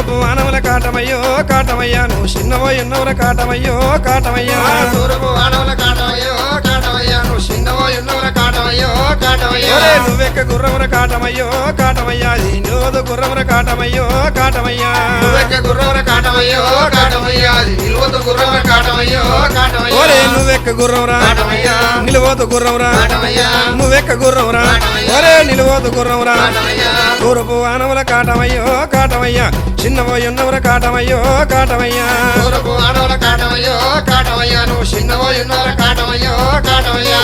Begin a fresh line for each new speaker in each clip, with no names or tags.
తూర్పు వానవుల కాటమయ్యో కాటమయ్యా నువ్వు చిన్నవో ఎన్నోర కాటమయ్యో కాటమయ్యా
తూర్పు వానవుల కాటమయ్యో కాటమయ్యా నువ్వు చిన్నవో ఎన్నోర కాటమయ్యో కాటమయ్యా
నువ్వెక్క గుర్రముర కాటమయ్యో కాటమయ్యా అది నిలువదు గుర్రముర కాటమయ్యో కాటమయ్యా
నువ్వెక్క గుర్రముర కాటమయ్యో కాటమయ్యా అది నిలువదు గుర్రముర కాటమయ్యో కాటమయ్యా
నువ్వెక్క గుర్రమురా
కాటమయ్యా
నిలువదు గుర్రమురా
కాటమయ్యా
నువ్వెక్క గుర్రమురా నిలువదు గుర్రమురా
కాటమయ్యా
తూర్పు వానవుల కాటమయ్యో కాటమయ్యా చిన్నవో ఎన్నవర కాటమయ్యో కాటమయ్యా
తూర్పు వానవుల కాటమయ్యో కాటమయ్యా నువ్వు చిన్నవో ఎన్నోర కాటమయ్యో కాటమయ్యా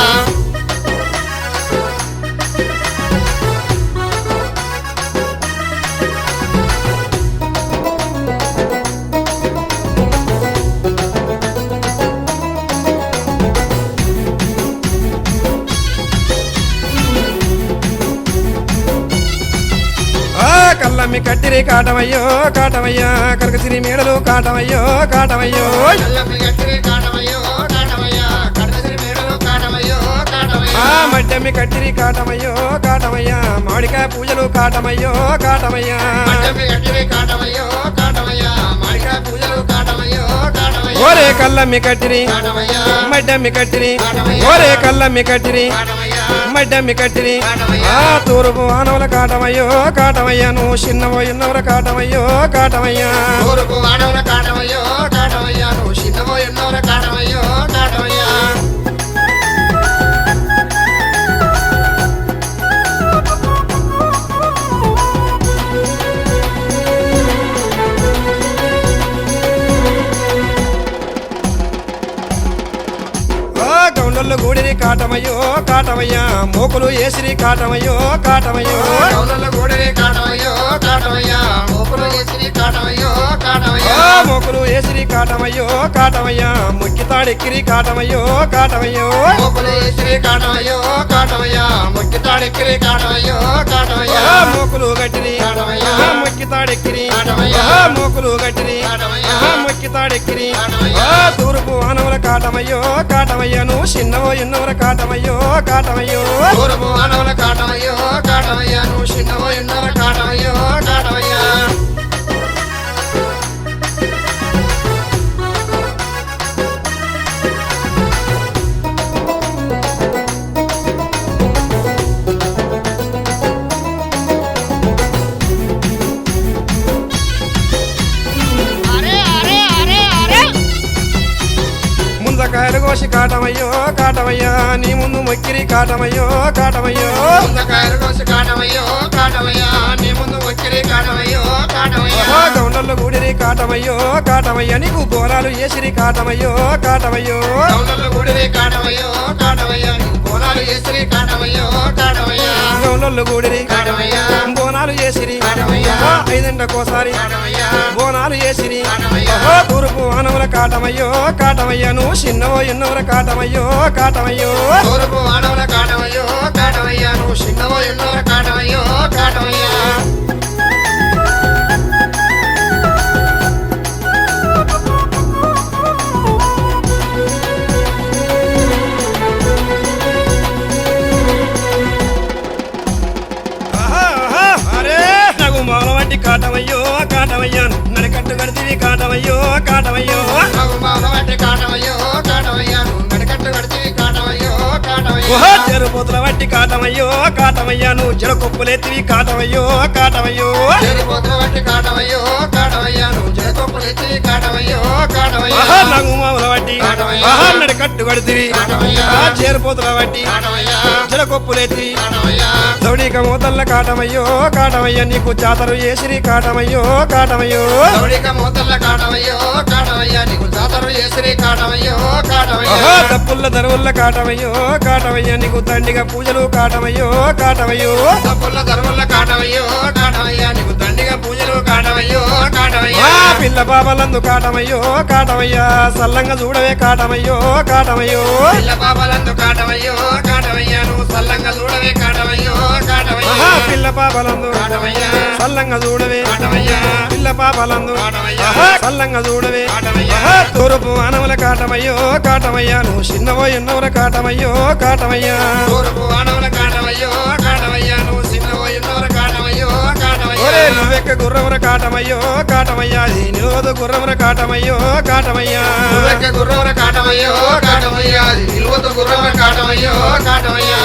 కల్లమ్మి కట్టిరి కాటమయ్యో కాటమయ్యా కరకసిరి మేడలు కాటమయ్యో కాటమయ్యో
కల్లమ్మి కట్టిరి కాటమయ్యో కాటమయ్యా కరకసిరి మేడలు కాటమయ్యో కాటమయ్యా
మడ్డమ్మి కట్టిరి కాటమయ్యో కాటమయ్యా మామిడికాయ పూజలు కాటమయ్యో కాటమయ్యా
మడ్డమ్మి కట్టిరి కాటమయ్యో కాటమయ్యా మామిడికాయ పూజలు కాటమయ్యో కాటమయ్యా
ఓరే కల్లమ్మి కట్టిరి
కాటమయ్యా
మడ్డమ్మి కట్టిరి ఓరే కల్లమ్మి కట్టిరి
కాటమయ్యా
మడ్డమ్మి కట్టిరి
కాటమయ్యా
తూర్పు వానవుల కాటమయ్యో కాటమయ్యా నువ్వు చిన్నవో ఎన్నవర కాటమయ్యో కాటమయ్యా
తూర్పు వానవుల కాటమయ్యో కాటమయ్యా నువ్వు చిన్నవో ఎన్నోర కాటమయ్యో కాటమయ్యా
గౌండల్లో గూడిరి కాటమయ్యో కాటమయ్యా మోకులు ఏసిరి కాటమయ్యో కాటమయ్యో
గౌనల్ల గోడరే కాటమయ్యో కాటమయ్యా మోపులు చేసిరి కాటమయ్యో కాటమయ్యా
మోకులు ఏసిరి కాటమయ్యో కాటమయ్యా ముక్కి తాడెక్కిరి కాటమయ్యో కాటమయ్యో
మోపులు చేసిరి కాటమయ్యో కాటమయ్యా ముక్కి తాడెక్కిరి కాటమయ్యో కాటమయ్యా
మోకులు గట్టిరి
కాటమయ్యా
ముక్కి తాడెక్కిరి
కాటమయ్యా
మోకులు గట్టిరి
కాటమయ్యా
ముక్కి తాడెక్కిరి
కాటమయ్యా
తూర్పు వానవుల కాటమయ్యో కాటమయ్యా నువ్వు చిన్నవో ఎన్నవర కాటమయ్యో కాటమయ్యో
తూర్పు వానవుల కాటమయ్యో కాటమయ్యా నువ్వు చిన్నవో ఎన్నోర కాటమయ్యో కాటమయ్యా
ముందకాయలు కోసి కాటమయ్యో కాటమయ్యా నీ ముందు మొక్కిరి కాటమయ్యో కాటమయ్యో
ముందకాయలు కోసి కాటమయ్యో కాటమయ్యా నీ ముందు వచ్చిరి కాటమయ్యో కాటమయ్యా
గౌండల్లో గూడిరి కాటమయ్యో కాటమయ్యా నీకు బోనాలు ఏసిరి కాటమయ్యో కాటమయ్యో
గౌనల్ల గోడరే కాటమయ్యో కాటమయ్యా బోనాలు చేసిరి కాటమయ్యో కాటమయ్యా
గౌండల్లో గూడిరి
కాటమయ్యా
బోనాలు ఏసిరి
కాటమయ్యా
ఐదండకోసారి
కాటమయ్యా
బోనాలు ఏసిరి
కాటమయ్యా
తూర్పు వానవుల కాటమయ్యో కాటమయ్యా నువ్వు చిన్నవో ఎన్నవర కాటమయ్యో కాటమయ్యో
తూర్పు వానవుల కాటమయ్యో కాటమయ్యా నువ్వు చిన్నవో ఎన్నోర కాటమయ్యో కాటమయ్యా
అరే నాకు మొగల వంటి కాటమయ్యో కాటమయ్యా నడికట్టు గడితివి కాటమయ్యో కాటమయ్యో
నాకు మానవాటి కాటమయ్యో కాటమయ్యా నువ్వు నడికట్టు గడిచి కాటమయ్యో కాటమయ్యా
చెరుపోతుల వంటి కాటమయ్యో కాటమయ్యా నువ్వు జడకొప్పులెత్తివి కాటమయ్యో కాటమయ్యో
చేరిపోతుల వంటి కాటమయ్యో కాటమయ్యా నువ్వు చేకొప్పులు ఎత్తి కాటమయ్యో కాటమయ్యా
నాకు మామూల వంటి
కాటమయ్యా.
నడికట్టు గడితివి
కాటమయ్యా.
చేరుపోతుల వంటి
కాటమయ్యా
జడకొప్పులెత్తి
కాటమయ్యా
దౌడిక మూతల్ల కాటమయ్యో కాటమయ్యా నీకు జాతరు ఏసిరి కాటమయ్యో కాటమయ్యో
దౌడిక మూతల్ల కాటమయ్యో కాటమయ్యా నీకు జాతర చేసిరి కాటమయ్యో కాటమయ్యా
తప్పుల్ల దరువుల్ల కాటమయ్యో కాటమయ్యా నీకు దండిగా పూజలు కాటమయ్యో కాటమయ్యో
తప్పుల ధర్మల్ల కాటమయ్యో కాటమయ్యా నీకు దండిగా పూజలు కాటమయ్యో కాటమయ్యా
పిల్ల బాబలందు కాటమయ్యో కాటమయ్యా సల్లంగా చూడవే కాటమయ్యో కాటమయ్యో
పిల్ల పాపలందు కాటమయ్యో కాటమయ్యా నువ్వు సల్లంగా చూడవే కాటమయ్యో కాటమయ్యా
పిల్ల పాపలందు
కాటమయ్యా
సల్లంగా చూడవే
కాటమయ్యా
పిల్ల పాపలందు
కాటమయ్యా
సల్లంగా చూడవే
కాటమయ్యా
తూర్పు వానవుల కాటమయ్యో కాటమయ్యా నువ్వు చిన్నవో ఎన్నవర కాటమయ్యో కాటమయ్యా
తూర్పు వానవుల కాటమయ్యో కాటమయ్యా నువ్వు చిన్నవో ఎన్నోర కాటమయ్యో కాటమయ్యా
ఒరే నువ్వే నువ్వెక్క గుర్రముర కాటమయ్యో కాటమయ్యా నిలువదు గుర్రముర కాటమయ్యో కాటమయ్యా
గుర్రవర కాటమయ్యో కాటమయ్యా నిలువత గుర్రవర కాటమయ్యో కాటమయ్యా